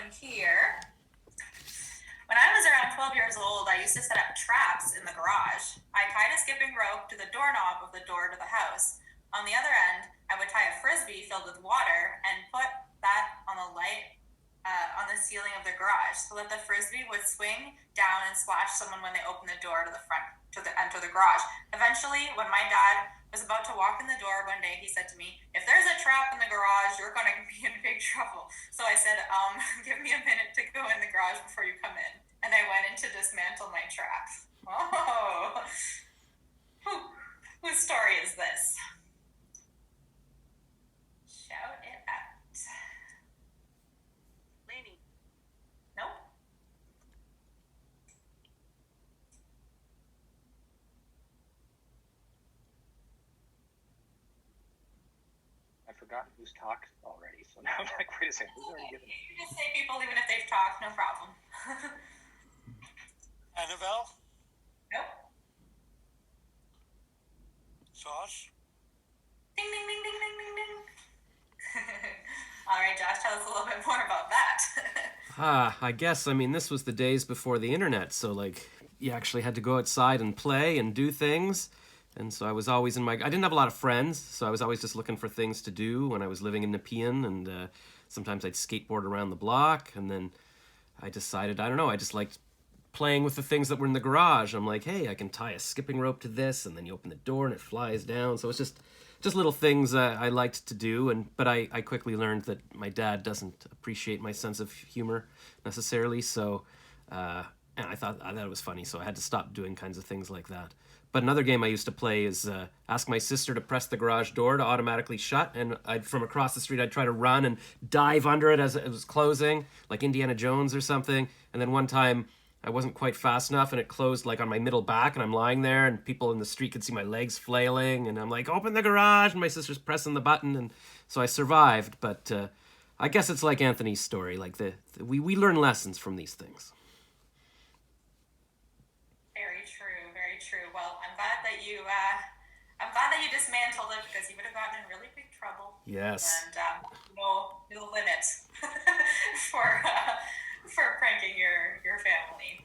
one here. When I was around 12 years old, I used to set up traps in the garage. I tied a skipping rope to the doorknob of the door to the house. On the other end, I would tie a frisbee filled with water and put that on the light on the ceiling of the garage so that the frisbee would swing down and splash someone when they opened the door to the front to enter the garage. Eventually, when my dad was about to walk in the door one day, he said to me, "If there's a trap in the garage, you're going to be in big trouble." So I said, "Give me a minute to go in the garage before you come in." And I went in to dismantle my trap. Oh, whose story is this? Shout it out. Lainey. Nope. I've forgotten who's talked already, so now I'm like, wait a second, who's already given? You can just say people even if they've talked, no problem. Annabelle? Nope. Josh? Ding, ding, ding, ding, ding, ding, ding. All right, Josh, tell us a little bit more about that. I guess, this was the days before the internet, so, you actually had to go outside and play and do things, and so I was always I didn't have a lot of friends, so I was always just looking for things to do when I was living in Nepean, and sometimes I'd skateboard around the block, and then I decided, I just liked playing with the things that were in the garage. I'm like, hey, I can tie a skipping rope to this, and then you open the door and it flies down. So it's just little things I liked to do. But I quickly learned that my dad doesn't appreciate my sense of humor necessarily. So and I thought it was funny, so I had to stop doing kinds of things like that. But another game I used to play is ask my sister to press the garage door to automatically shut, and from across the street I'd try to run and dive under it as it was closing, like Indiana Jones or something. And then one time I wasn't quite fast enough, and it closed on my middle back, and I'm lying there, and people in the street could see my legs flailing, and I'm like, open the garage, and my sister's pressing the button, and so I survived. But I guess it's like Anthony's story, we learn lessons from these things. Very true, very true. Well, I'm glad that you dismantled it, because you would have gotten in really big trouble. Yes. And no limit for pranking your family.